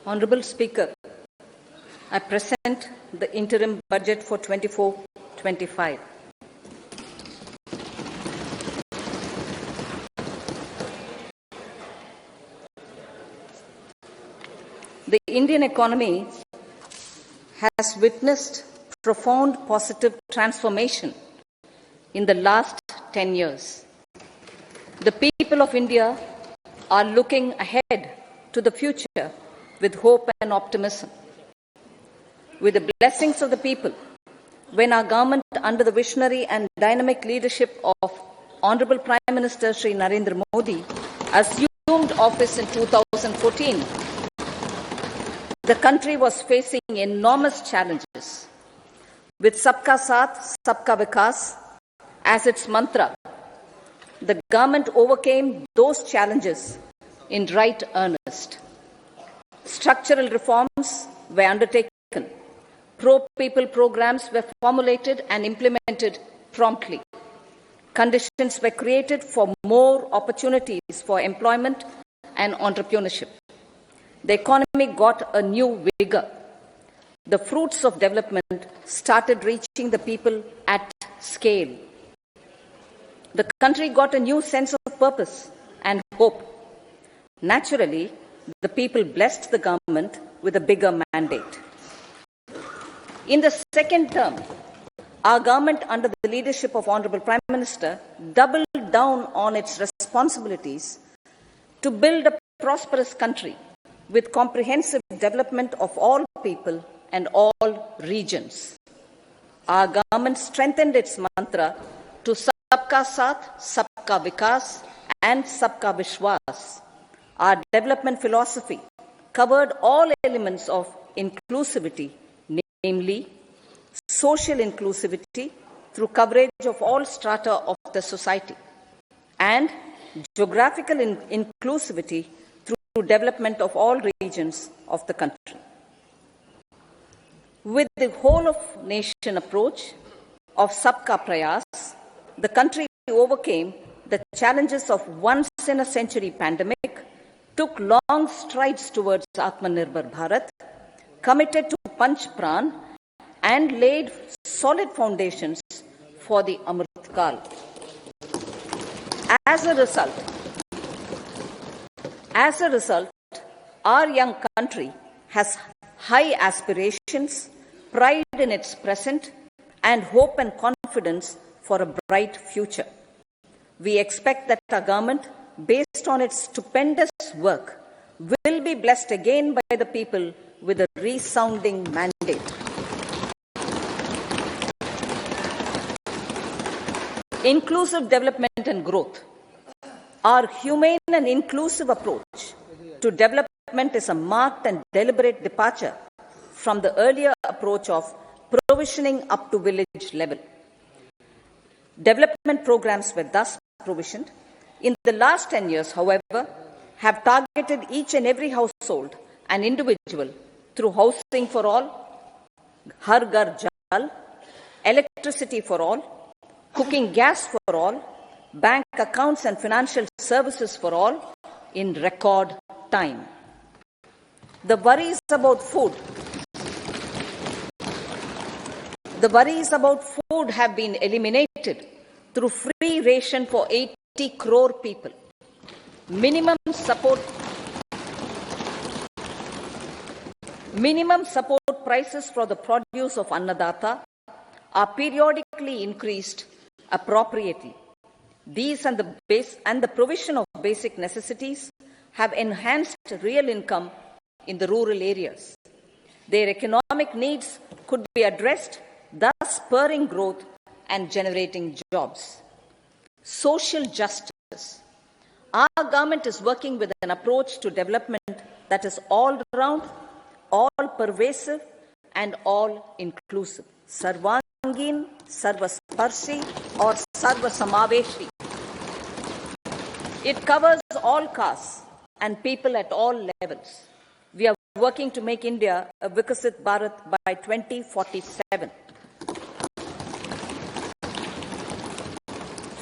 Honourable Speaker, I present the Interim Budget for 24-25. The Indian economy has witnessed profound positive transformation in the last 10 years. The people of India are looking ahead to the future with hope and optimism. With the blessings of the people, when our government, under the visionary and dynamic leadership of Honourable Prime Minister Shri Narendra Modi, assumed office in 2014, the country was facing enormous challenges. With Sabka Saath, Sabka Vikas as its mantra, the government overcame those challenges in right earnest. Structural reforms were undertaken. Pro-people programs were formulated and implemented promptly. Conditions were created for more opportunities for employment and entrepreneurship. The economy got a new vigor. The fruits of development started reaching the people at scale. The country got a new sense of purpose and hope. Naturally, the people blessed the government with a bigger mandate. In the second term, our government, under the leadership of Honourable Prime Minister, doubled down on its responsibilities to build a prosperous country with comprehensive development of all people and all regions. Our government strengthened its mantra to Sabka Saath, Sabka Vikas and Sabka Vishwas. Our development philosophy covered all elements of inclusivity, namely social inclusivity through coverage of all strata of the society, and geographical inclusivity through development of all regions of the country. With the whole of nation approach of Sabka Prayas, the country overcame the challenges of once-in-a-century pandemic, took long strides towards Atmanirbhar Bharat, committed to Panch Pran, and laid solid foundations for the Amrit Kal. As a result, our young country has high aspirations, pride in its present, and hope and confidence for a bright future. We expect that our government, based on its stupendous work, will be blessed again by the people with a resounding mandate. Inclusive development and growth. Our humane and inclusive approach to development is a marked and deliberate departure from the earlier approach of provisioning up to village level. Development programs were thus provisioned. In the last 10 years, however, have targeted each and every household and individual through housing for all, Har Ghar Jal, electricity for all, cooking gas for all, bank accounts and financial services for all in record time. The worries about food have been eliminated through free ration for 80 crore people. Minimum support prices for the produce of Annadata are periodically increased appropriately. These and the provision of basic necessities have enhanced real income in the rural areas. Their economic needs could be addressed, thus spurring growth and generating jobs. Social justice. Our government is working with an approach to development that is all-round, all-pervasive and all-inclusive. Sarvangin, Sarvasparshi or Sarvasamaveshi. It covers all castes and people at all levels. We are working to make India a Vikasit Bharat by 2047.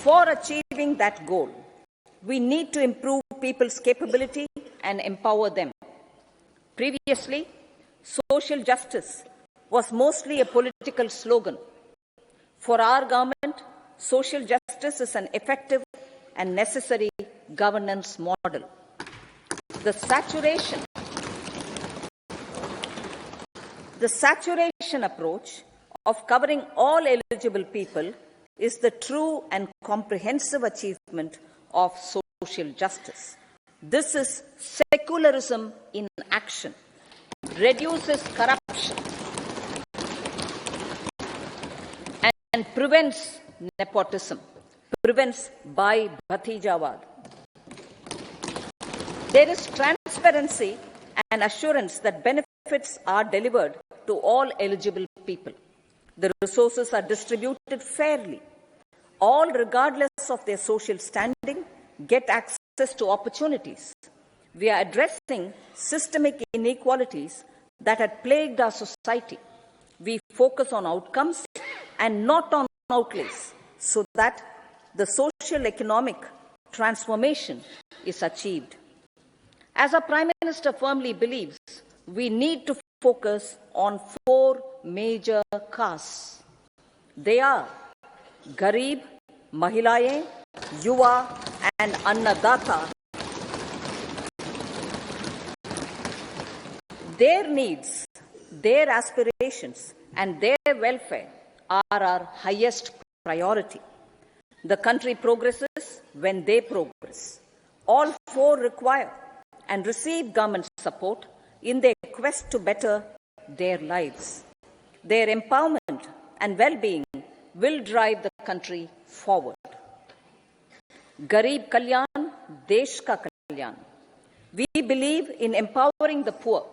For achieving that goal, we need to improve people's capability and empower them. Previously, social justice was mostly a political slogan. For our government, social justice is an effective and necessary governance model. The saturation approach of covering all eligible people is the true and comprehensive achievement of social justice. This is secularism in action, reduces corruption, and prevents nepotism, prevents by Bhatijawad. There is transparency and assurance that benefits are delivered to all eligible people. The resources are distributed fairly. All, regardless of their social standing, get access to opportunities. We are addressing systemic inequalities that had plagued our society. We focus on outcomes and not on outlays, so that the social economic transformation is achieved. As our Prime Minister firmly believes, we need to focus on 4 major castes. They are Garib, Mahilayein, Yuva, and Annadata. Their needs, their aspirations, and their welfare are our highest priority. The country progresses when they progress. All 4 require and receive government support in their quest to better their lives. Their empowerment and well-being will drive the country forward. Garib Kalyan, Desh Ka Kalyan. We believe in empowering the poor.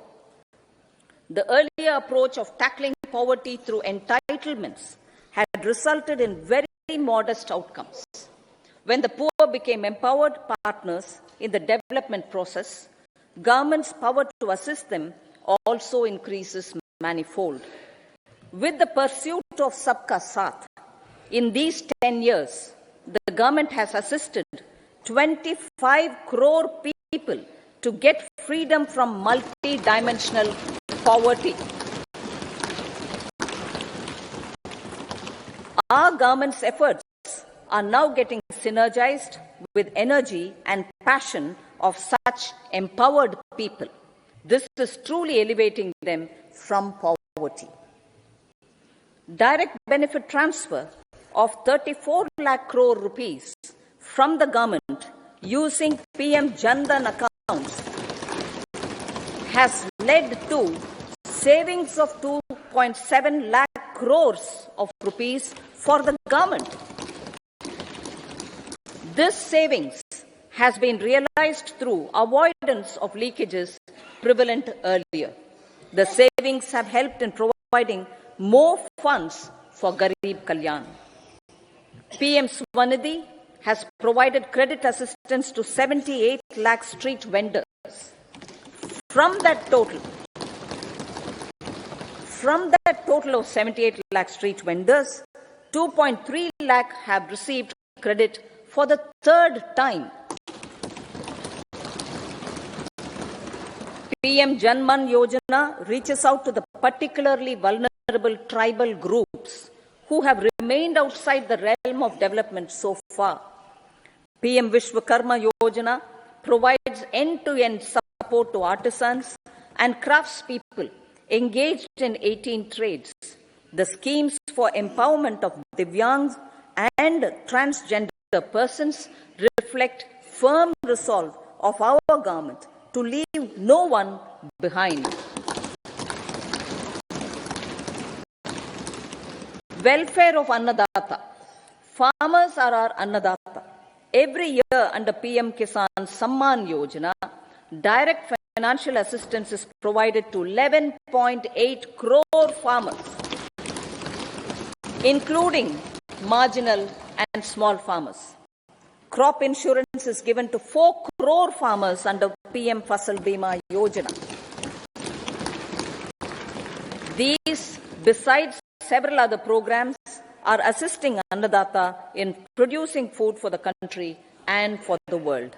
The earlier approach of tackling poverty through entitlements had resulted in very modest outcomes. When the poor became empowered partners in the development process, government's power to assist them also increases manifold. With the pursuit of Sabka Saath, in these 10 years, the government has assisted 25 crore people to get freedom from multi-dimensional poverty. Our government's efforts are now getting synergized with energy and passion of such empowered people. This is truly elevating them from poverty. Direct benefit transfer of 34 lakh crore rupees from the government using PM Jan Dhan accounts has led to savings of 2.7 lakh crores of rupees for the government. This savings has been realized through avoidance of leakages prevalent earlier. The savings have helped in providing more funds for Garib Kalyan. PM Swanidhi has provided credit assistance to 78 lakh street vendors. From that total of 78 lakh street vendors, 2.3 lakh have received credit for the 3rd time. PM Janman Yojana reaches out to the particularly vulnerable tribal groups who have remained outside the realm of development so far. PM Vishwakarma Yojana provides end-to-end support to artisans and craftspeople engaged in 18 trades. The schemes for empowerment of Divyangs and transgender persons reflect firm resolve of our government to leave no one behind. Welfare of Annadata. Farmers are our Annadata. Every year under PM Kisan Samman Yojana, direct financial assistance is provided to 11.8 crore farmers, including marginal and small farmers. Crop insurance is given to 4 crore farmers under PM Fasal Bima Yojana. These, besides several other programs, are assisting Annadata in producing food for the country and for the world.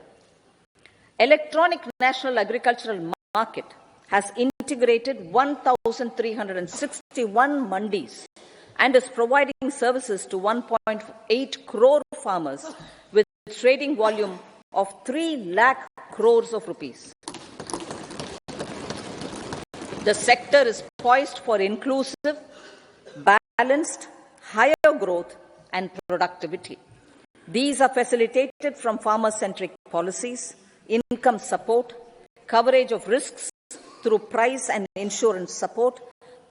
Electronic National Agricultural Market has integrated 1,361 mandis and is providing services to 1.8 crore farmers with trading volume of 3 lakh crores of rupees. The sector is poised for inclusive, balanced, higher growth and productivity. These are facilitated from farmer-centric policies, income support, coverage of risks through price and insurance support,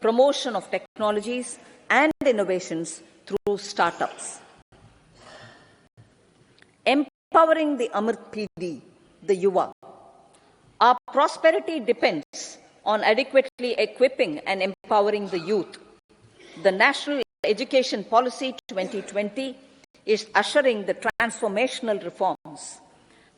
promotion of technologies and innovations through startups. Empowering the Amrit PD, the Yuva. Our prosperity depends on adequately equipping and empowering the youth. The National Education Policy 2020 is ushering the transformational reforms.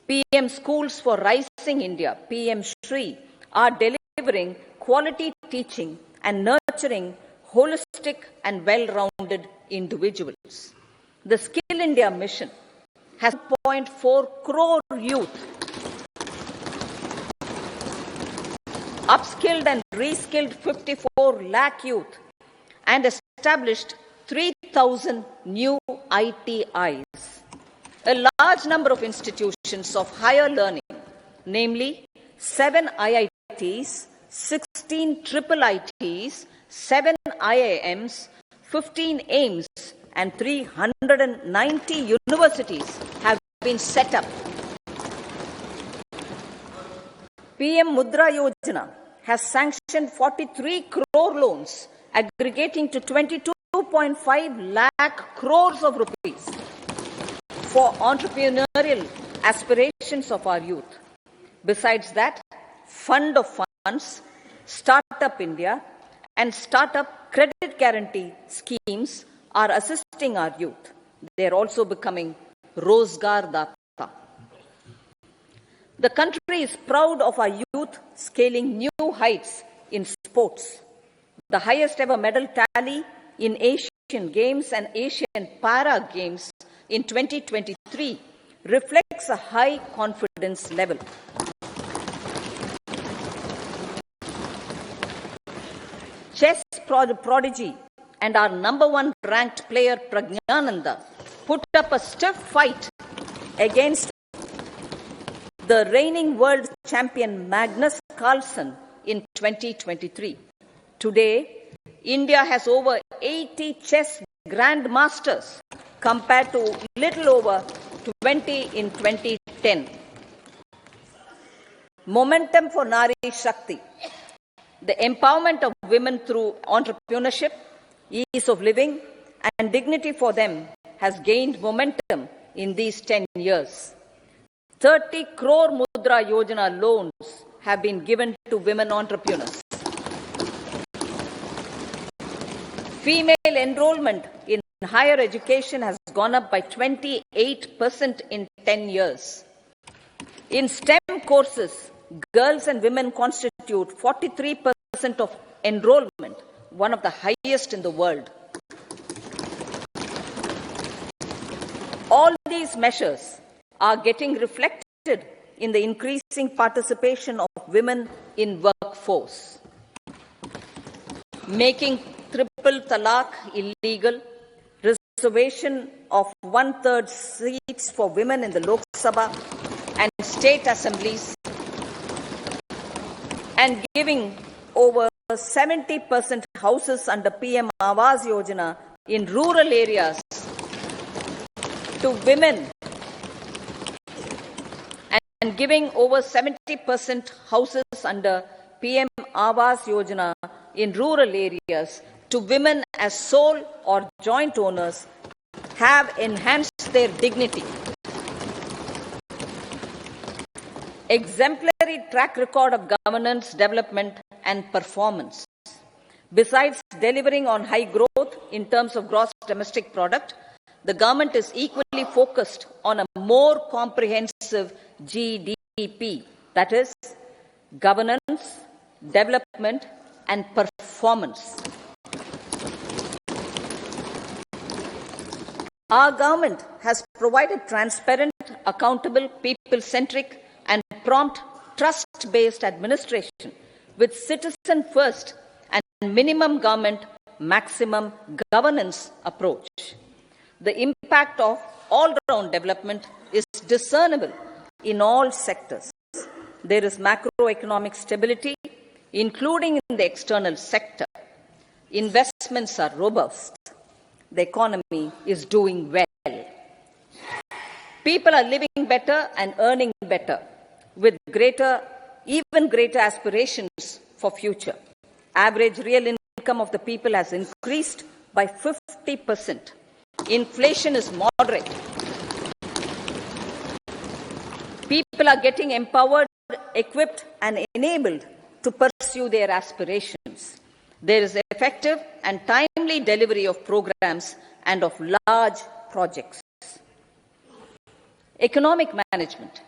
PM Schools for Rising India, PM Shri, are delivering quality teaching and nurturing holistic and well-rounded individuals. The Skill India mission has 0.4 crore youth upskilled and reskilled 54 lakh youth and established 3,000 new ITIs. A large number of institutions of higher learning, namely 7 IITs, 16 triple ITs, 7 IIMs, 15 AIMS, and 390 universities have been set up. PM Mudra Yojana has sanctioned 43 crore loans aggregating to 22.5 lakh crores of rupees for entrepreneurial aspirations of our youth. Besides that, Fund of Funds, Startup India, and Startup Credit Guarantee schemes are assisting our youth. They are also becoming Rozgar Data. The country is proud of our youth scaling new heights in sports. The highest ever medal tally in Asian Games and Asian Para Games in 2023 reflects a high confidence level. Chess prodigy and our #1 ranked player Pragyananda put up a stiff fight against the reigning world champion Magnus Carlsen in 2023. Today, India has over 80 chess grandmasters compared to little over 20 in 2010. Momentum for Nari Shakti. The empowerment of women through entrepreneurship, ease of living, and dignity for them has gained momentum in these 10 years. 30 crore Mudra Yojana loans have been given to women entrepreneurs. Female enrollment in higher education has gone up by 28% in 10 years. In STEM courses, girls and women constitute 43% of enrollment, one of the highest in the world. All these measures are getting reflected in the increasing participation of women in workforce. Making triple talaq illegal, reservation of 1/3 seats for women in the Lok Sabha and state assemblies, and giving over 70% houses under PM Awas Yojana in rural areas to women, and giving over 70% houses under PM Awas Yojana in rural areas to women as sole or joint owners have enhanced their dignity. Exemplary track record of governance, development, and performance. Besides delivering on high growth in terms of gross domestic product, the government is equally focused on a more comprehensive GDP, that is, governance, development, and performance. Our government has provided transparent, accountable, people-centric, and prompt trust-based administration with citizen first and minimum government, maximum governance approach. The impact of all-round development is discernible in all sectors. There is macroeconomic stability, including in the external sector. Investments are robust. The economy is doing well. People are living better and earning better, with even greater aspirations for future. Average real income of the people has increased by 50%. Inflation is moderate. People are getting empowered, equipped, and enabled to pursue their aspirations. There is effective and timely delivery of programs and of large projects. Economic management.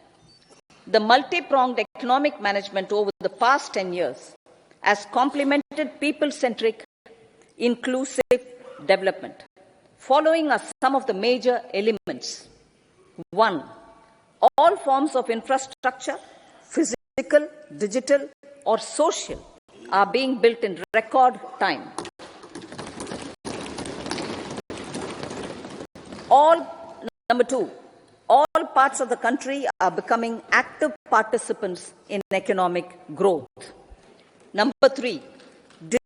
The multi-pronged economic management over the past 10 years has complemented people-centric, inclusive development. Following are some of the major elements. 1. All forms of infrastructure, physical, digital, or social, are being built in record time. Number 2, all parts of the country are becoming active participants in economic growth. Number 3,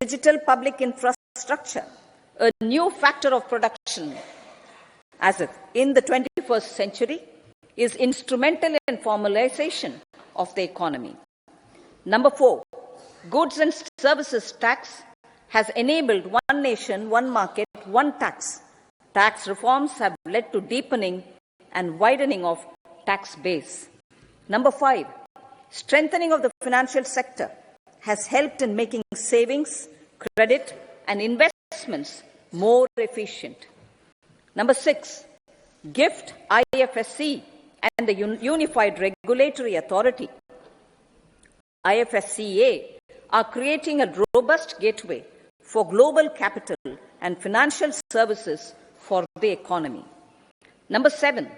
digital public infrastructure, a new factor of production in the 21st century, is instrumental in formalization of the economy. Number 4, goods and services tax has enabled one nation, one market, one tax. Tax reforms have led to deepening and widening of tax base. Number 5, strengthening of the financial sector has helped in making savings, credit, and investments more efficient. Number 6, GIFT, IFSC, and the Unified Regulatory Authority, IFSCA, are creating a robust gateway for global capital and financial services for the economy. Number 7,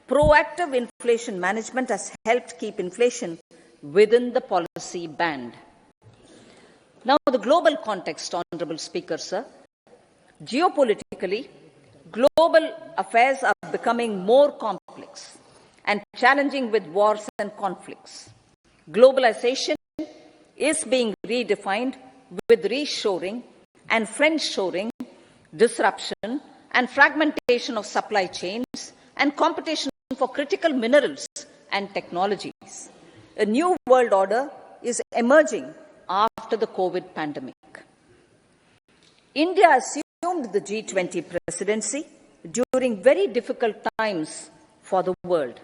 proactive inflation management has helped keep inflation within the policy band. Now, the global context, Honorable Speaker, sir. Geopolitically, global affairs are becoming more complex and challenging with wars and conflicts. Globalization is being redefined with reshoring and friendshoring, disruption and fragmentation of supply chains, and competition for critical minerals and technologies. A new world order is emerging after the COVID pandemic. India assumed the G20 presidency during very difficult times for the world.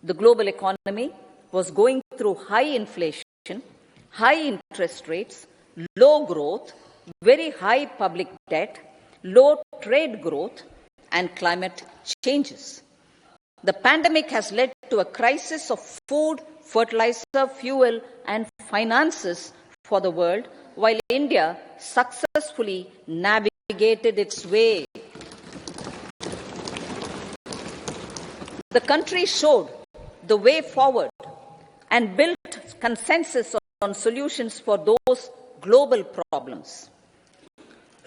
The global economy was going through high inflation, high interest rates, low growth, very high public debt, low trade growth, and climate changes. The pandemic has led to a crisis of food, fertilizer, fuel, and finances for the world, while India successfully navigated its way. The country showed the way forward and built consensus on solutions for those global problems.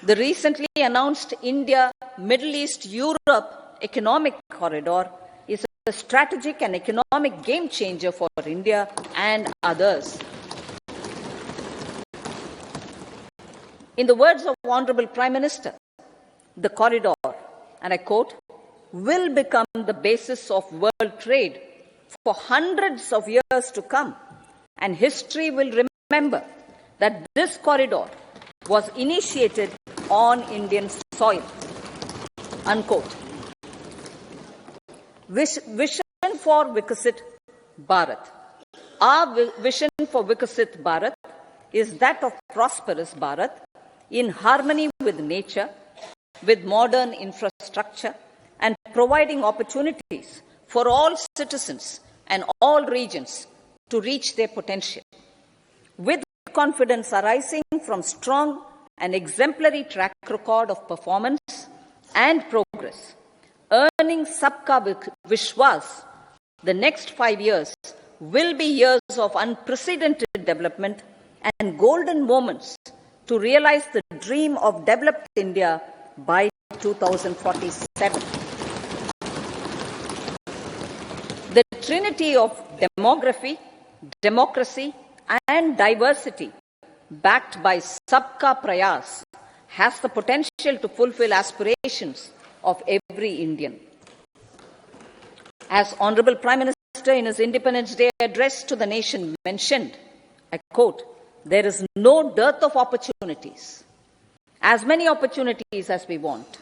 The recently announced India-Middle East-Europe economic corridor is a strategic and economic game changer for India and others. In the words of Honorable Prime Minister, the corridor, and I quote, will become the basis of world trade for hundreds of years to come, and history will remember that this corridor was initiated on Indian soil. Unquote. Vision for Vikasit Bharat. Our vision for Vikasit Bharat is that of prosperous Bharat in harmony with nature, with modern infrastructure, and providing opportunities for all citizens and all regions to reach their potential. With confidence arising from strong and exemplary track record of performance and progress, earning Sabka Vishwas, the next 5 years will be years of unprecedented development and golden moments to realize the dream of developed India by 2047. The trinity of demography, democracy, and diversity, backed by Sabka Prayas, has the potential to fulfill aspirations of every Indian. As Honorable Prime Minister in his Independence Day address to the nation mentioned, I quote, "There is no dearth of opportunities, as many opportunities as we want.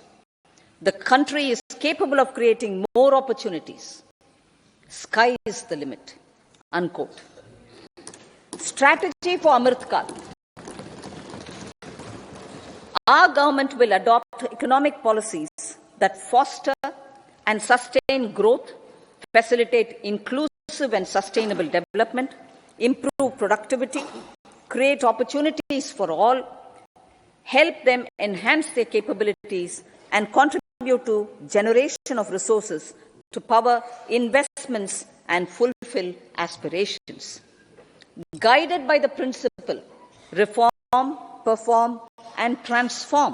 The country is capable of creating more opportunities. Sky is the limit," unquote. Strategy for Amrit Kal. Our government will adopt economic policies that foster and sustain growth, facilitate inclusive and sustainable development, improve productivity, create opportunities for all, help them enhance their capabilities, and contribute to generation of resources to power investments and fulfill aspirations. Guided by the principle, reform, perform, and transform,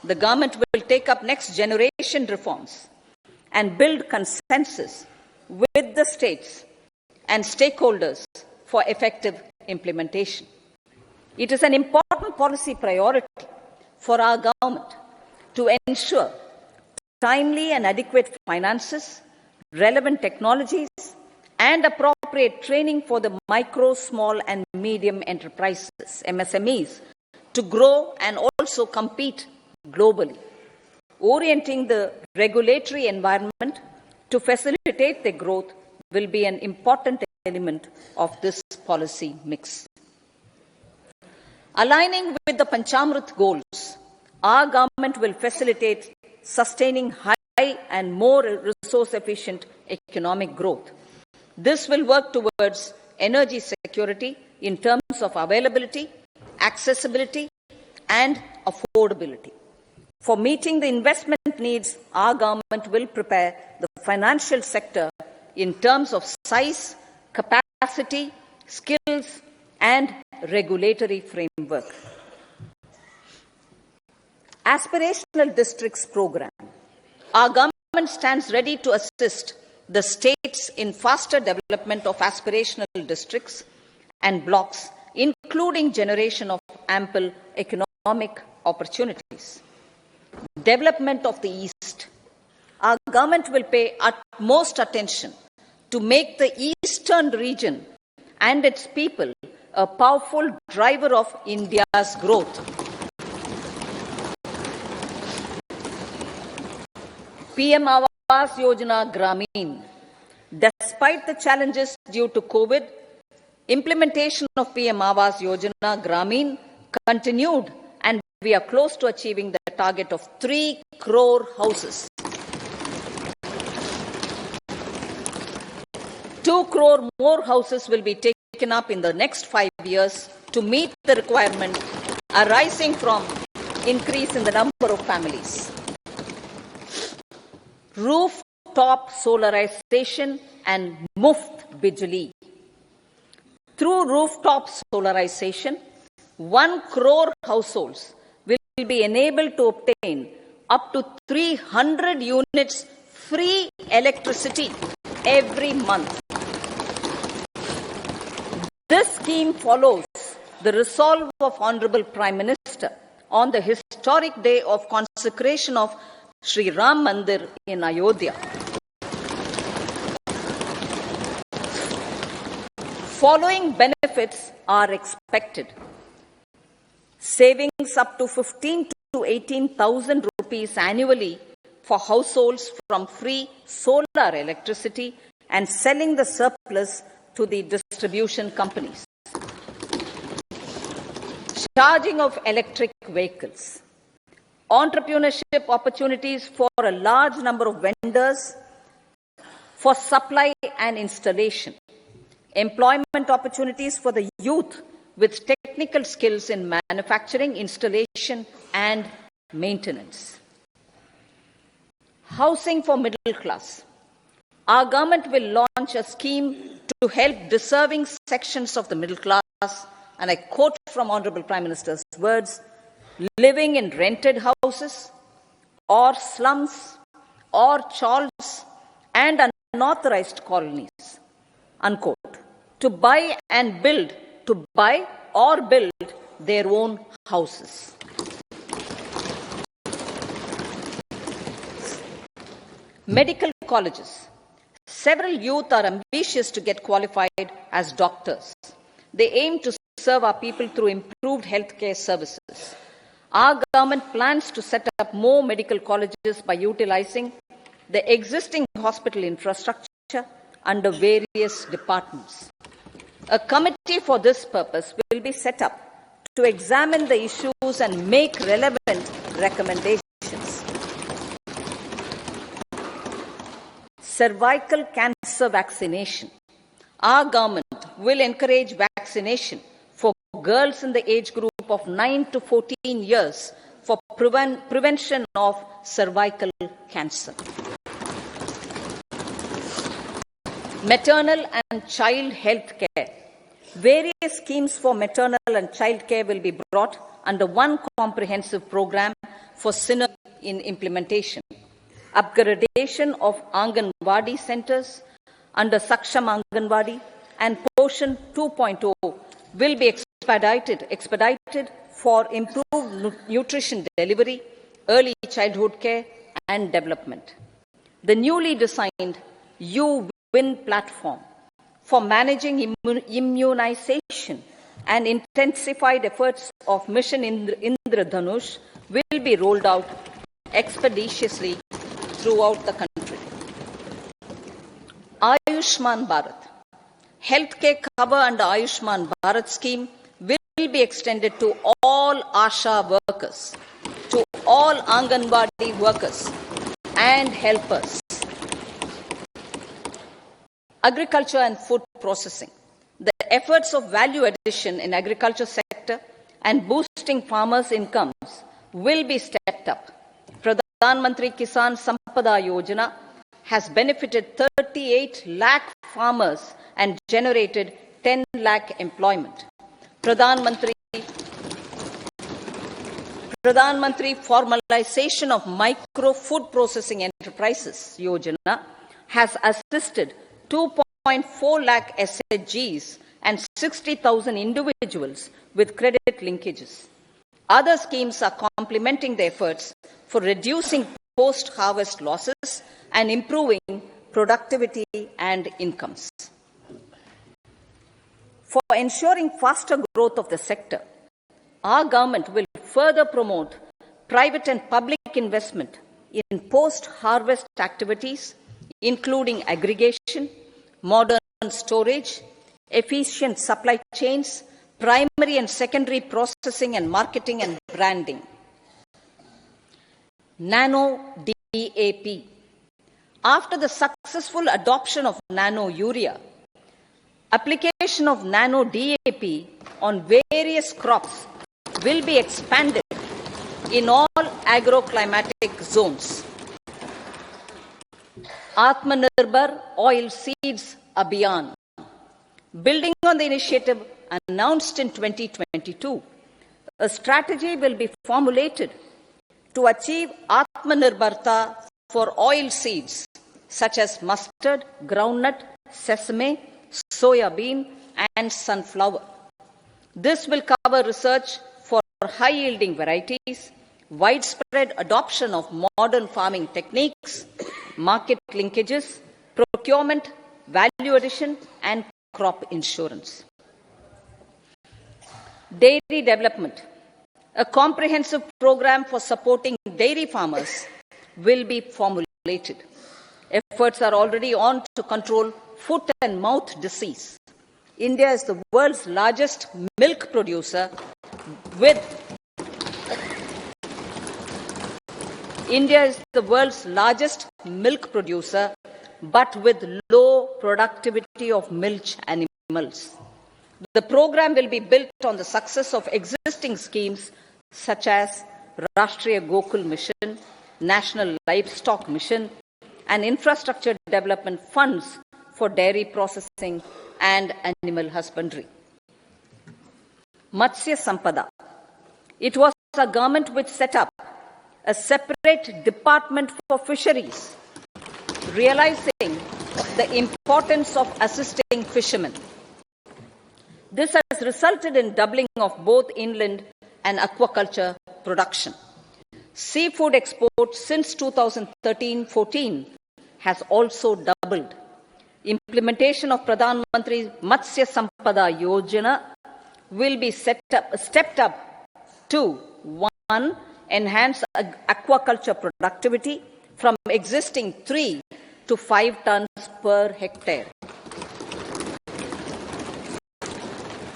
the government will take up next generation reforms and build consensus with the states and stakeholders for effective implementation. It is an important policy priority for our government to ensure timely and adequate finances, relevant technologies, and appropriate training for the micro, small, and medium enterprises, MSMEs, to grow and also compete globally. Orienting the regulatory environment to facilitate their growth will be an important element of this policy mix. Aligning with the Panchamrit goals, our government will facilitate sustaining high and more resource-efficient economic growth. This will work towards energy security in terms of availability, accessibility, and affordability. For meeting the investment needs, our government will prepare the financial sector in terms of size, capacity, skills, and regulatory framework. Aspirational Districts Program. Our government stands ready to assist the states in faster development of aspirational districts and blocks, including generation of ample economic opportunities. Development of the East. Our government will pay utmost attention to make the eastern region and its people a powerful driver of India's growth. PM Awas Yojana Gramin. Despite the challenges due to COVID, implementation of PM Awas Yojana Gramin continued, and we are close to achieving the target of 3 crore houses. 2 crore more houses will be taken up in the next 5 years to meet the requirement arising from increase in the number of families. Rooftop solarization and Muft Bijli. Through rooftop solarization, 1 crore households will be enabled to obtain up to 300 units free electricity every month. This scheme follows the resolve of Honorable Prime Minister on the historic day of consecration of Sri Ram Mandir in Ayodhya. Following benefits are expected: savings up to 15 to 18,000 rupees annually for households from free solar electricity and selling the surplus to the distribution companies. Charging of electric vehicles. Entrepreneurship opportunities for a large number of vendors for supply and installation. Employment opportunities for the youth with technical skills in manufacturing, installation, and maintenance. Housing for middle class. Our government will launch a scheme to help deserving sections of the middle class, and I quote from Honourable Prime Minister's words, living in rented houses or slums or chawls and unauthorized colonies, unquote, to buy or build their own houses. Medical colleges. Several youth are ambitious to get qualified as doctors. They aim to serve our people through improved healthcare services. Our government plans to set up more medical colleges by utilizing the existing hospital infrastructure under various departments. A committee for this purpose will be set up to examine the issues and make relevant recommendations. Cervical cancer vaccination. Our government will encourage vaccination for girls in the age group of 9 to 14 years for prevention of cervical cancer. Maternal and child health care. Various schemes for maternal and child care will be brought under one comprehensive program for synergy in implementation. Upgradation of Anganwadi centres under Saksham Anganwadi and Poshan 2.0 will be expedited for improved nutrition delivery, early childhood care and development. The newly designed U-Win platform for managing immunization and intensified efforts of Mission Indradhanush will be rolled out expeditiously throughout the country. Ayushman Bharat. Healthcare cover under Ayushman Bharat scheme will be extended to all ASHA workers, to all Anganwadi workers and helpers. Agriculture and food processing. The efforts of value addition in agriculture sector and boosting farmers' incomes will be stepped up. Pradhan Mantri Kisan Sampada Yojana has benefited 38 lakh farmers and generated 10 lakh employment. Pradhan Mantri formalization of micro food processing enterprises Yojana has assisted 2.4 lakh SHGs and 60,000 individuals with credit linkages. Other schemes are complementing the efforts for reducing post-harvest losses and improving productivity and incomes. For ensuring faster growth of the sector, our government will further promote private and public investment in post-harvest activities, including aggregation, modern storage, efficient supply chains, primary and secondary processing and marketing and branding. Nano DAP. After the successful adoption of nano urea, application of nano DAP on various crops will be expanded in all agroclimatic zones. Atmanirbhar Oil Seeds Abhiyan. Building on the initiative announced in 2022, a strategy will be formulated to achieve Atmanirbharta for oil seeds such as mustard, groundnut, sesame, soya bean and sunflower. This will cover research for high-yielding varieties, widespread adoption of modern farming techniques, market linkages, procurement, value addition and crop insurance. Dairy development. A comprehensive program for supporting dairy farmers will be formulated. Efforts are already on to control foot and mouth disease. India is the world's largest milk producer with but with low productivity of milch animals. The program will be built on the success of existing schemes such as Rashtriya Gokul Mission, National Livestock Mission, and infrastructure development funds for dairy processing and animal husbandry. Matsya Sampada. It was a government which set up a separate department for fisheries, realizing the importance of assisting fishermen. This has resulted in doubling of both inland and aquaculture production. Seafood exports since 2013-14 has also doubled. Implementation of Pradhan Mantri Matsya Sampada Yojana will be stepped up to 1. Enhance aquaculture productivity from existing 3 to 5 tons per hectare.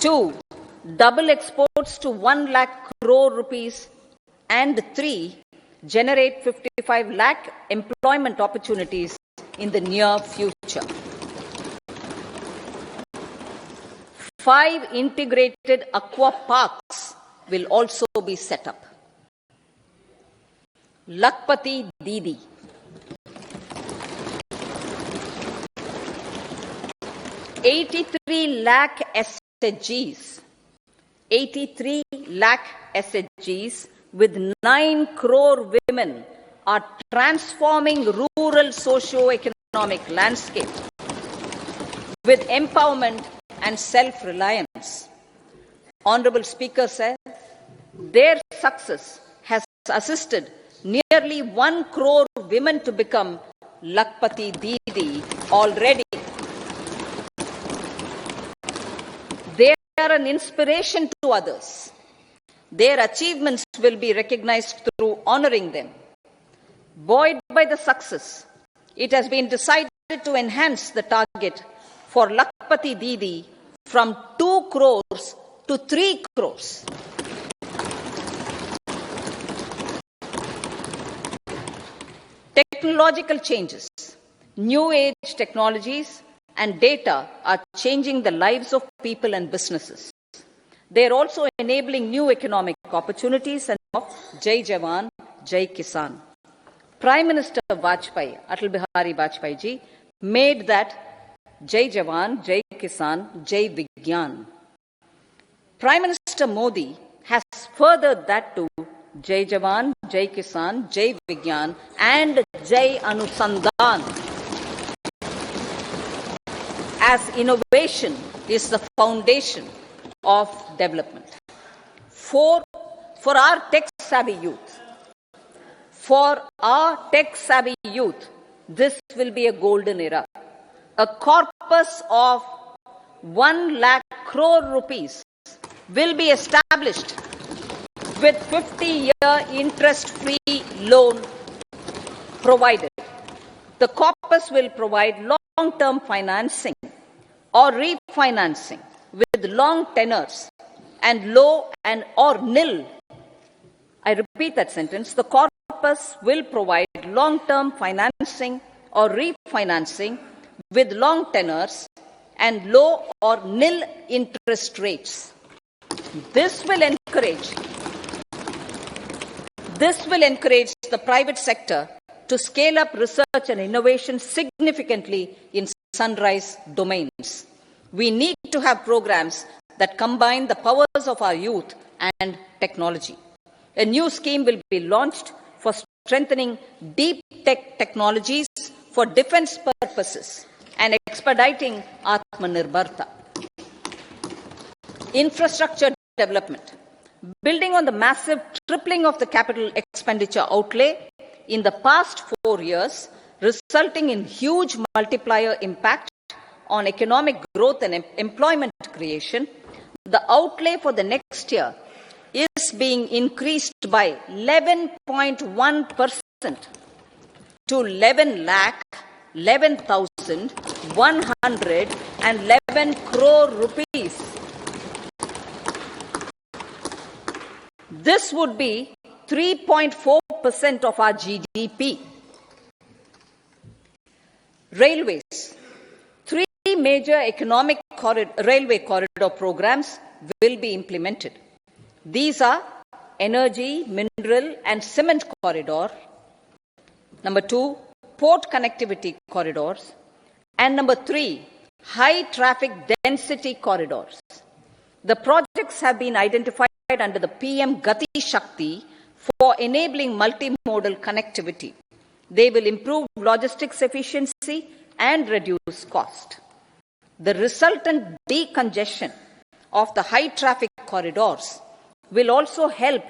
2. Double exports to 1 lakh crore rupees. And 3. Generate 55 lakh employment opportunities in the near future. 5 integrated aqua parks will also be set up. Lakpati Didi. $83 lakh SHGs. 83 lakh SHGs with 9 crore women are transforming rural socio-economic landscape with empowerment and self-reliance. Honorable Speaker said, their success has assisted nearly 1 crore women to become Lakpati Didi already. They are an inspiration to others. Their achievements will be recognized through honoring them. Buoyed by the success, it has been decided to enhance the target for Lakpati Didi from 2 crores to 3 crores. Technological changes, new age technologies and data are changing the lives of people and businesses. They are also enabling new economic opportunities and of Jai Jawan, Jai Kisan. Prime Minister Vajpayee, Atal Bihari Vajpayee ji, made that Jai Jawan, Jai Kisan, Jai Vigyan. Prime Minister Modi has furthered that to Jai Jawan, Jai Kisan, Jai Vigyan and Jai Anusandhan. As innovation is the foundation of development. For our tech-savvy youth, this will be a golden era. A corpus of 1 lakh crore rupees will be established with 50-year interest-free loan provided. The corpus will provide long-term financing or refinancing with long tenors and low and or nil. I repeat that sentence. The corpus will provide long-term financing or refinancing with long tenors and low or nil interest rates. This will encourage the private sector to scale up research and innovation significantly in sunrise domains. We need to have programs that combine the powers of our youth and technology. A new scheme will be launched for strengthening deep tech technologies for defense purposes and expediting Atmanirbharta. Infrastructure development. Building on the massive tripling of the capital expenditure outlay in the past 4 years, resulting in huge multiplier impact on economic growth and employment creation, the outlay for the next year is being increased by 11.1% to 11,11,111 crore rupees. This would be 3.4% of our GDP. Railways. 3 major economic railway corridor programs will be implemented. These are Energy, Mineral and Cement Corridor. Number 2, port connectivity corridors, and number 3, high traffic density corridors. The projects have been identified under the PM Gati Shakti for enabling multimodal connectivity. They will improve logistics efficiency and reduce cost. The resultant decongestion of the high traffic corridors will also help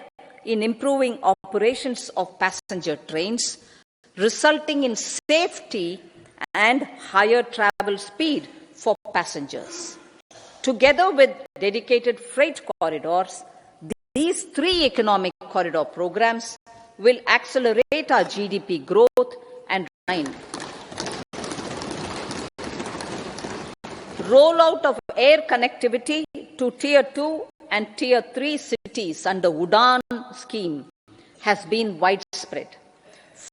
in improving operations of passenger trains, resulting in safety and higher travel speed for passengers. Together with dedicated freight corridors, these 3 economic corridor programs will accelerate our GDP growth and rollout of air connectivity to Tier 2 and Tier 3 cities under UDAN scheme has been widespread.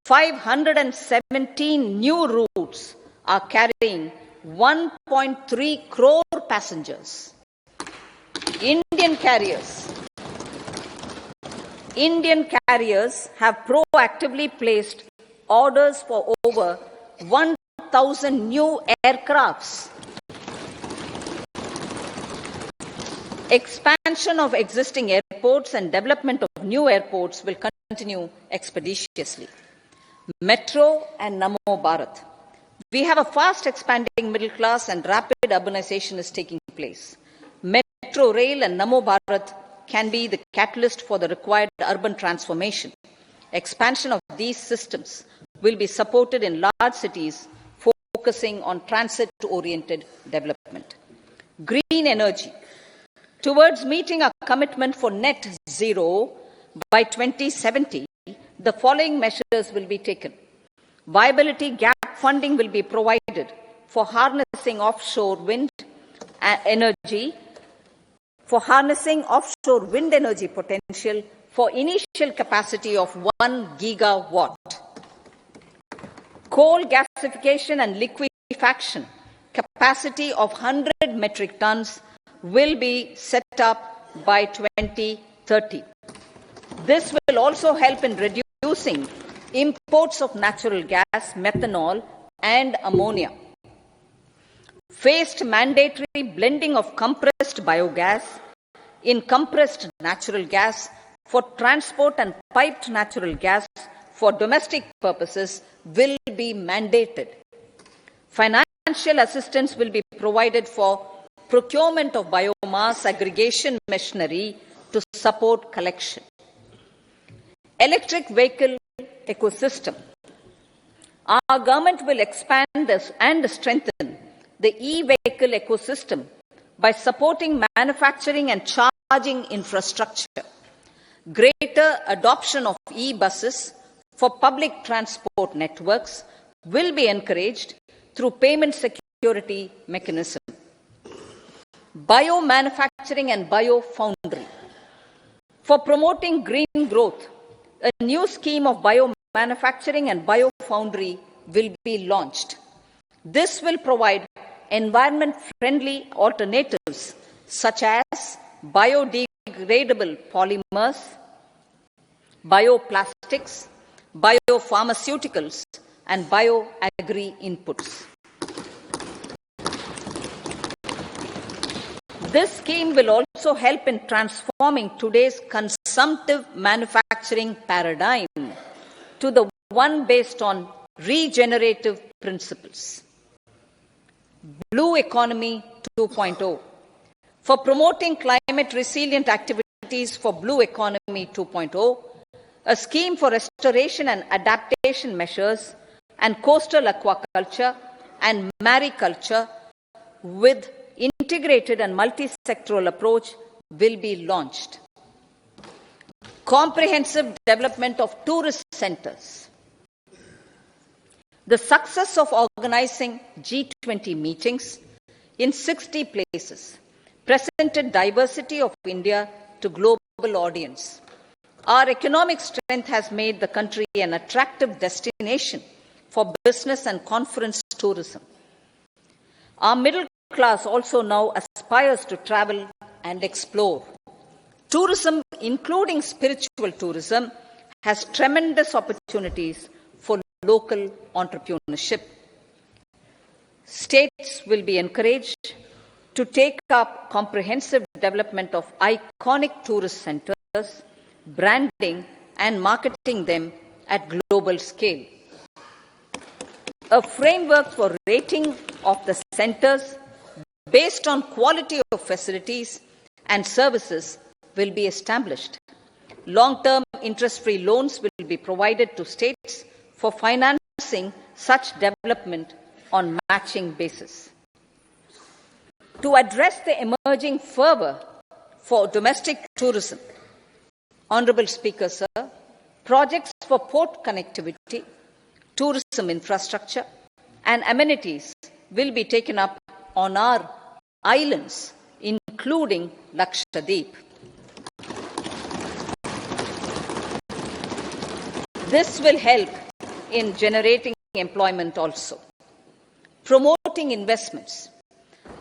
517 new routes are carrying 1.3 crore passengers. Indian carriers have proactively placed orders for over 1,000 new aircrafts. Expansion of existing airports and development of new airports will continue expeditiously. Metro and Namo Bharat. We have a fast expanding middle class and rapid urbanization is taking place. Metro rail and Namo Bharat can be the catalyst for the required urban transformation. Expansion of these systems will be supported in large cities, focusing on transit-oriented development. Green energy. Towards meeting our commitment for net zero by 2070, the following measures will be taken. Viability gap funding will be provided for harnessing offshore wind energy, potential for initial capacity of 1 gigawatt. Coal gasification and liquefaction capacity of 100 metric tons will be set up by 2030. This will also help in reducing imports of natural gas, methanol, and ammonia. Phased mandatory blending of compressed biogas in compressed natural gas for transport and piped natural gas for domestic purposes will be mandated. Financial assistance will be provided for procurement of biomass aggregation machinery to support collection. Electric vehicle ecosystem. Our government will expand and strengthen the e-vehicle ecosystem by supporting manufacturing and charging infrastructure. Greater adoption of e-buses for public transport networks will be encouraged through payment security mechanism. Biomanufacturing and biofoundry. For promoting green growth, a new scheme of biomanufacturing and biofoundry will be launched. This will provide environment-friendly alternatives such as biodegradable polymers, bioplastics, biopharmaceuticals, and bioagri inputs. This scheme will also help in transforming today's consumptive manufacturing paradigm to the one based on regenerative principles. Blue Economy 2.0. For promoting climate-resilient activities for Blue Economy 2.0, a scheme for restoration and adaptation measures and coastal aquaculture and mariculture with integrated and multi-sectoral approach will be launched. Comprehensive development of tourist centers. The success of organizing G20 meetings in 60 places presented diversity of India to global audience. Our economic strength has made the country an attractive destination for business and conference tourism. Our middle class also now aspires to travel and explore. Tourism, including spiritual tourism, has tremendous opportunities for local entrepreneurship. States will be encouraged to take up comprehensive development of iconic tourist centers, branding and marketing them at global scale. A framework for rating of the centers based on quality of facilities and services will be established. Long-term interest-free loans will be provided to states for financing such development on matching basis. To address the emerging fervor for domestic tourism, Honorable Speaker, sir, projects for port connectivity, tourism infrastructure, and amenities will be taken up on our islands, including Lakshadweep. This will help in generating employment also. Promoting investments.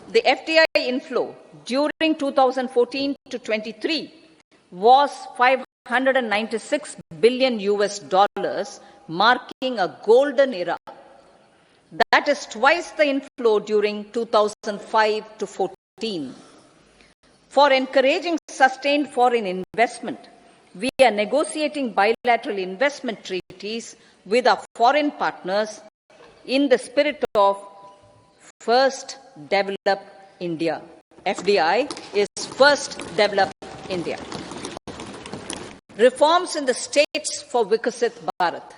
The FDI inflow during 2014 to 23 was $596 billion US, marking a golden era. That is twice the inflow during 2005 to 14. For encouraging sustained foreign investment, we are negotiating bilateral investment treaties with our foreign partners in the spirit of First Develop India. FDI is First Develop India. Reforms in the states for Vikasit Bharat.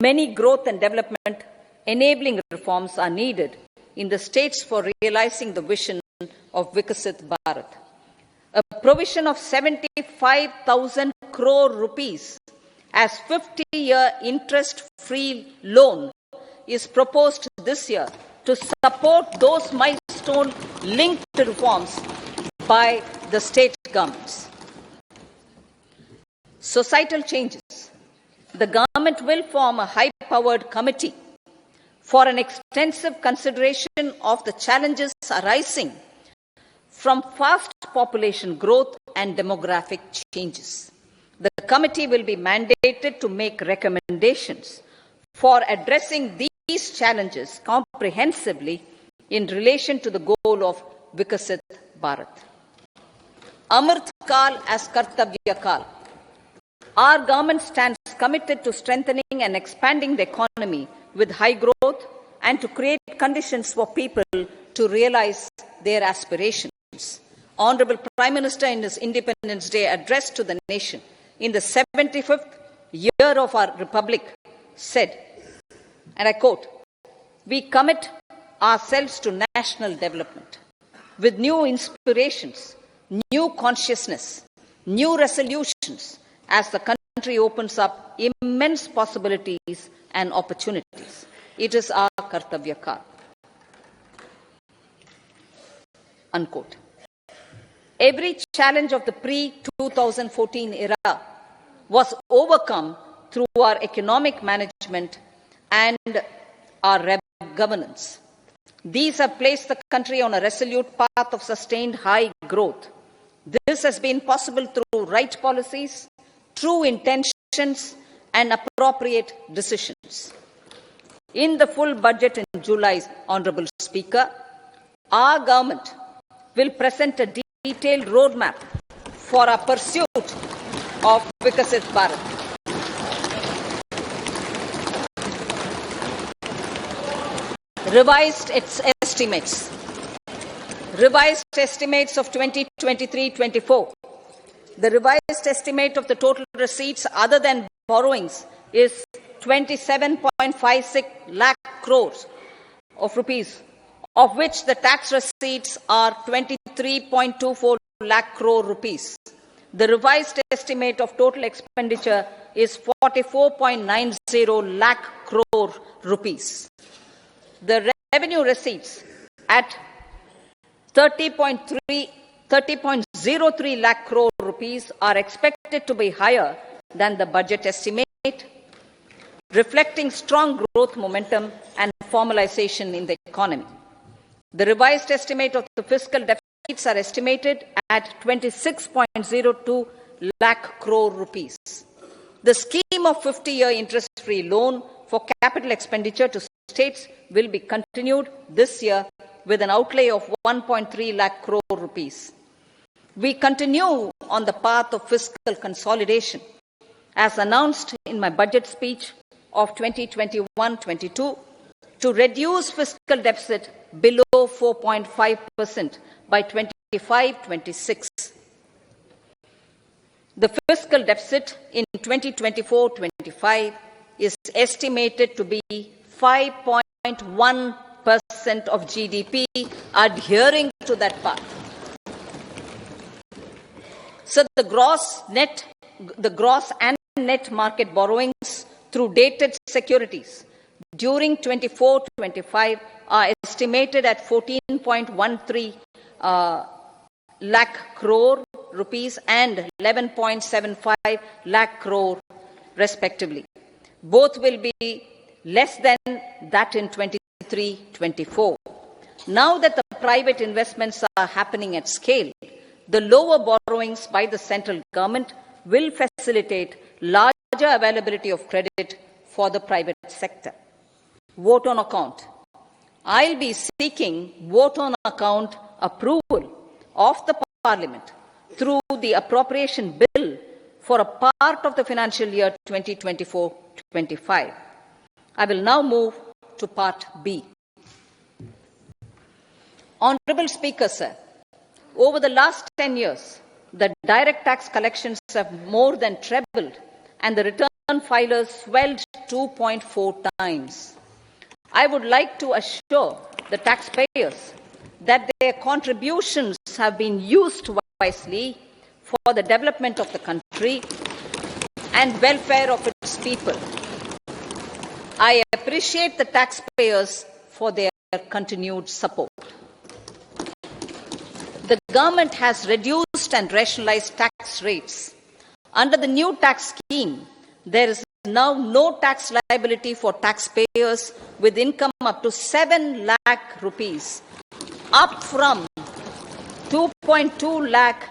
Many growth and development enabling reforms are needed in the states for realizing the vision of Vikasit Bharat. A provision of 75,000 crore rupees as 50-year interest-free loan is proposed this year to support those milestone-linked reforms by the state governments. Societal changes. The government will form a high-powered committee for an extensive consideration of the challenges arising from fast population growth and demographic changes. The committee will be mandated to make recommendations for addressing these challenges comprehensively in relation to the goal of Vikasit Bharat. Amrit Kal as Kartavya Kal. Our government stands committed to strengthening and expanding the economy with high growth and to create conditions for people to realize their aspirations. Honorable Prime Minister, in his Independence Day address to the nation in the 75th year of our Republic, said, and I quote, "We commit ourselves to national development with new inspirations, new consciousness, new resolutions as the country opens up immense possibilities and opportunities. It is our Kartavya Kal." Unquote. Every challenge of the pre-2014 era was overcome through our economic management and our governance. These have placed the country on a resolute path of sustained high growth. This has been possible through right policies, true intentions, and appropriate decisions. In the full budget in July, Honorable Speaker, our government will present a detailed roadmap for our pursuit of Vikasit Bharat. Revised estimates of 2023-24. The revised estimate of the total receipts other than borrowings is 27.56 lakh crores of rupees, of which the tax receipts are 23.24 lakh crore rupees. The revised estimate of total expenditure is 44.90 lakh crore rupees. The revenue receipts at 30.03 lakh crore rupees are expected to be higher than the budget estimate, reflecting strong growth momentum and formalization in the economy. The revised estimate of the fiscal deficits are estimated at 26.02 lakh crore rupees. The scheme of 50-year interest-free loan for capital expenditure to states will be continued this year with an outlay of 1.3 lakh crore rupees. We continue on the path of fiscal consolidation, as announced in my budget speech of 2021-22, to reduce fiscal deficit below 4.5% by 25-26. The fiscal deficit in 2024-25 is estimated to be 5.1% of GDP, adhering to that path. So the gross and net market borrowings through dated securities during 24-25 are estimated at 14.13 lakh crore rupees and 11.75 lakh crore respectively. Both will be less than that in 23-24. Now that the private investments are happening at scale, the lower borrowings by the central government will facilitate larger availability of credit for the private sector. Vote on account. I'll be seeking vote on account approval of the Parliament through the appropriation bill for a part of the financial year 2024-25. I will now move to Part B. Honourable Speaker, sir, over the last 10 years, the direct tax collections have more than trebled and the return filers swelled 2.4 times. I would like to assure the taxpayers that their contributions have been used wisely for the development of the country and welfare of its people. I appreciate the taxpayers for their continued support. The government has reduced and rationalized tax rates. Under the new tax scheme, there is now no tax liability for taxpayers with income up to 7 lakh rupees, up from 2.2 lakh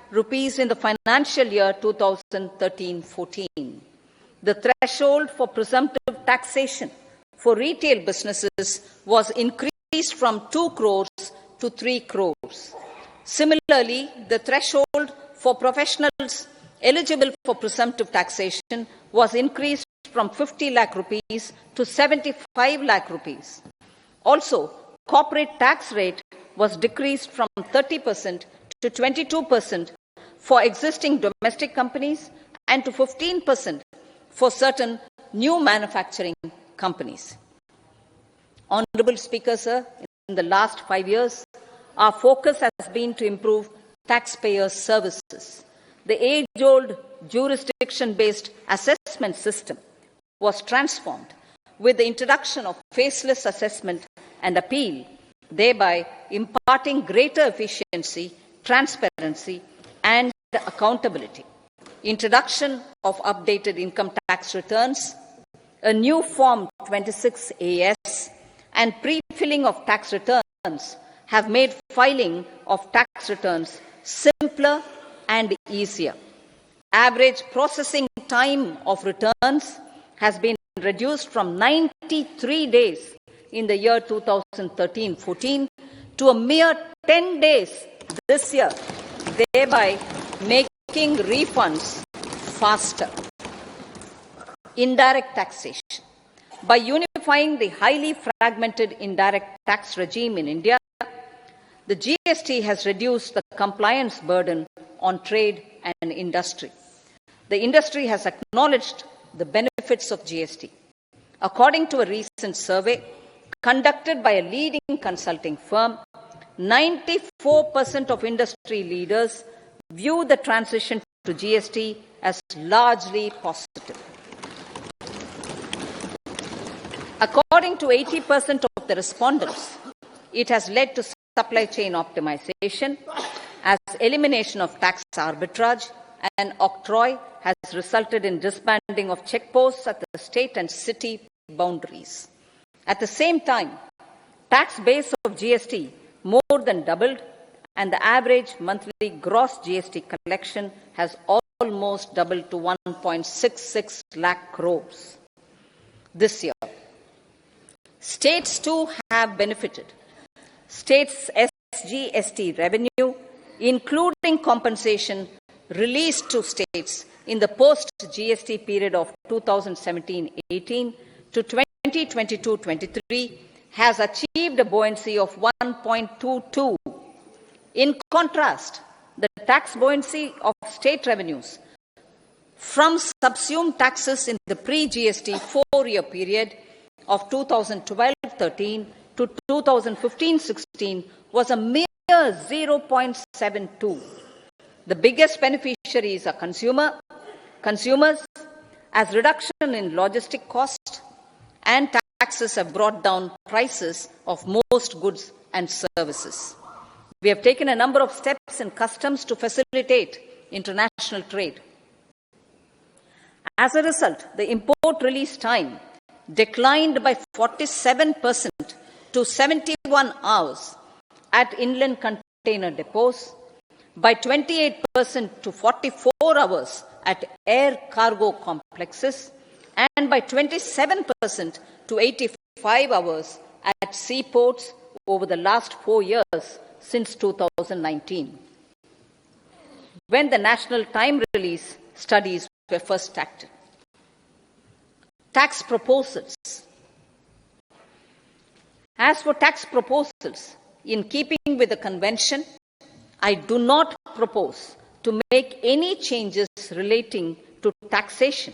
rupees in the financial year 2013-14. The threshold for presumptive taxation for retail businesses was increased from 2 crores to 3 crores. Similarly, the threshold for professionals eligible for presumptive taxation was increased from 50 lakh rupees to 75 lakh rupees. Also, corporate tax rate was decreased from 30% to 22% for existing domestic companies and to 15% for certain new manufacturing companies. Honourable Speaker, sir, in the last 5 years, our focus has been to improve taxpayer services. The age-old jurisdiction-based assessment system was transformed with the introduction of faceless assessment and appeal, thereby imparting greater efficiency, transparency, and accountability. Introduction of updated income tax returns, a new Form 26AS, and pre-filling of tax returns have made filing of tax returns simpler and easier. Average processing time of returns has been reduced from 93 days in the year 2013-14 to a mere 10 days this year, thereby making refunds faster. Indirect taxation. By unifying the highly fragmented indirect tax regime in India, the GST has reduced the compliance burden on trade and industry. The industry has acknowledged the benefits of GST. According to a recent survey conducted by a leading consulting firm, 94% of industry leaders view the transition to GST as largely positive. According to 80% of the respondents, it has led to supply chain optimization, as elimination of tax arbitrage and octroi has resulted in disbanding of checkposts at the state and city boundaries. At the same time, tax base of GST more than doubled, and the average monthly gross GST collection has almost doubled to 1.66 lakh crores. this year. States too have benefited. States' SGST revenue, including compensation released to states in the post-GST period of 2017-18 to 2022-23, has achieved a buoyancy of 1.22. In contrast, the tax buoyancy of state revenues from subsumed taxes in the pre-GST four-year period of 2012-13 to 2015-16 was a mere 0.72. The biggest beneficiaries are consumers, as reduction in logistic cost and taxes have brought down prices of most goods and services. We have taken a number of steps in customs to facilitate international trade. As a result, the import release time declined by 47% to 71 hours at inland container depots, by 28% to 44 hours at air cargo complexes, and by 27% to 85 hours at seaports over the last 4 years since 2019, when the national time release studies were first started. Tax proposals. As for tax proposals, in keeping with the convention, I do not propose to make any changes relating to taxation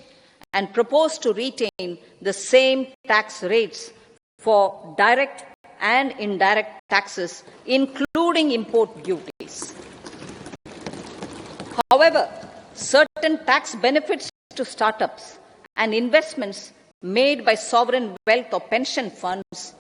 and propose to retain the same tax rates for direct and indirect taxes, including import duties. However, certain tax benefits to startups and investments made by sovereign wealth or pension funds,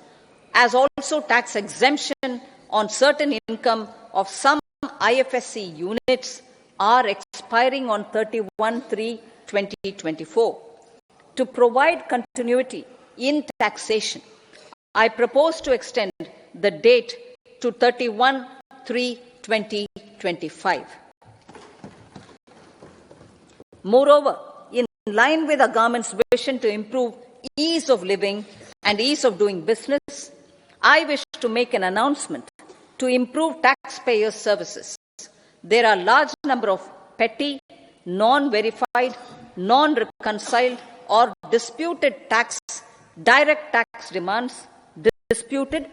as also tax exemption on certain income of some IFSC units, are expiring on 31/3/2024. To provide continuity in taxation, I propose to extend the date to 31/3/2025. Moreover, in line with the government's vision to improve ease of living and ease of doing business, I wish to make an announcement to improve taxpayer services. There are a large number of petty, non-verified, non-reconciled or disputed direct tax demands disputed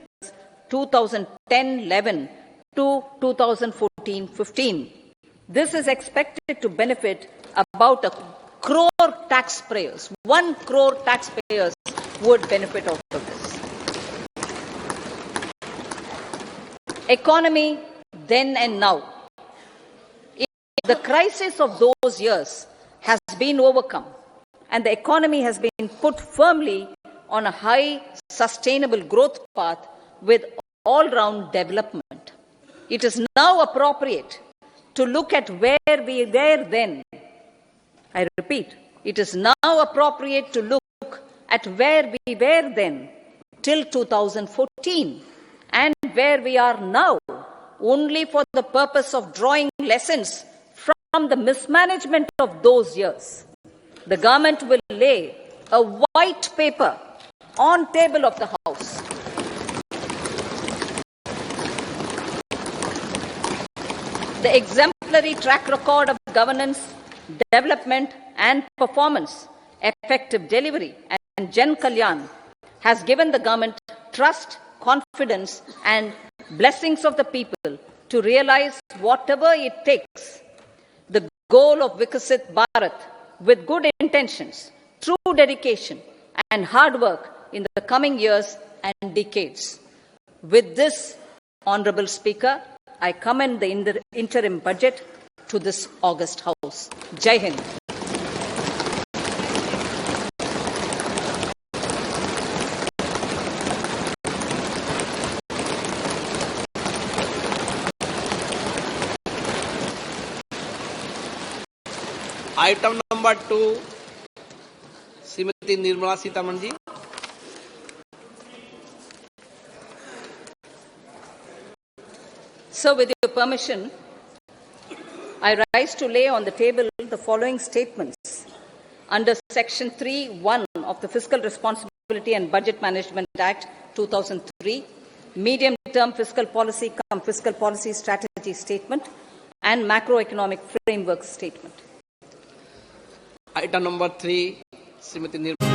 2010-11 to 2014-15. This is expected to benefit about 1 crore taxpayers. 1 crore taxpayers would benefit out of this. Economy then and now. The crisis of those years has been overcome, and the economy has been put firmly on a high, sustainable growth path with all-round development. It is now appropriate to look at where we were then. I repeat, it is now appropriate to look at where we were then till 2014 and where we are now, only for the purpose of drawing lessons from the mismanagement of those years. The government will lay a white paper on table of the House. The exemplary track record of governance, development and performance, effective delivery and Jan Kalyan has given the government trust, confidence and blessings of the people to realize whatever it takes. The goal of Vikasit Bharat, with good intentions, true dedication and hard work in the coming years and decades. With this, Honourable Speaker, I commend the interim budget to this august House. Jai Hind. Item number 2, Srimati Nirmala Sitharaman ji. So, with your permission, I rise to lay on the table the following statements. under Section 3(1) of the Fiscal Responsibility and Budget Management Act 2003, medium-term fiscal policy fiscal policy strategy statement, and macroeconomic framework statement. Item number 3, Srimati Nirmala.